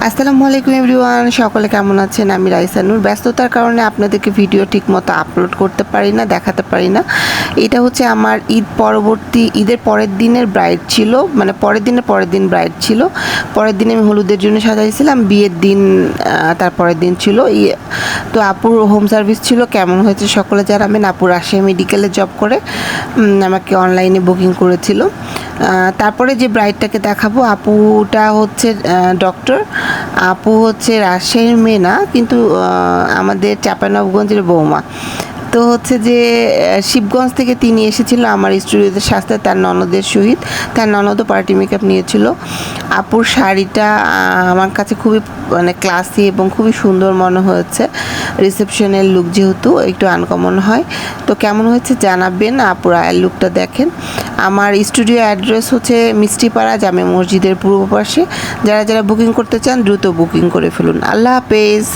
আসসালামু আলাইকুম এভরিওয়ান, সকলে কেমন আছেন? আমি রাইসা নূর। ব্যস্ততার কারণে আপনাদেরকে ভিডিও ঠিকমতো আপলোড করতে পারি না, দেখাতে পারি না। এটা হচ্ছে আমার ঈদের পরের দিনের ব্রাইড ছিল, মানে পরের দিন ব্রাইড ছিল। পরের দিন আমি হলুদের জন্য সাজাইছিলাম, বিয়ের দিন তার পরের দিন ছিল। তো আপুর হোম সার্ভিস ছিল। কেমন হয়েছে সকলে জানাবেন। আপু রাজশাহী মেডিকেলে জব করে, আমাকে অনলাইনে বুকিং করেছিল। তারপরে যে ব্রাইডটাকে দেখাবো, আপুটা হচ্ছে ডক্টর। আপু হচ্ছে রাজশাহীর মেয়ে না, কিন্তু আমাদের চাঁপাইনবাবগঞ্জের বৌমা। তো হচ্ছে যে শিবগঞ্জ থেকে তিনি এসেছিল আমার স্টুডিওতে সাজতে, তার ননদের সহিত। তার ননদও পার্টি মেকআপ নিয়েছিল। আপুর শাড়িটা আমার কাছে খুবই মানে ক্লাসি এবং খুবই সুন্দর মনে হয়েছে। রিসেপশনের লুক যেহেতু একটু আনকমন হয়। তো কেমন হয়েছে জানাবেন। আপুর আয়ের লুকটা দেখেন। আমার স্টুডিও অ্যাড্রেস হচ্ছে মিষ্টিপাড়া জামে মসজিদের পূর্ব পাশে। যারা যারা বুকিং করতে চান দ্রুত বুকিং করে ফেলুন। আল্লাহ হাফেজ।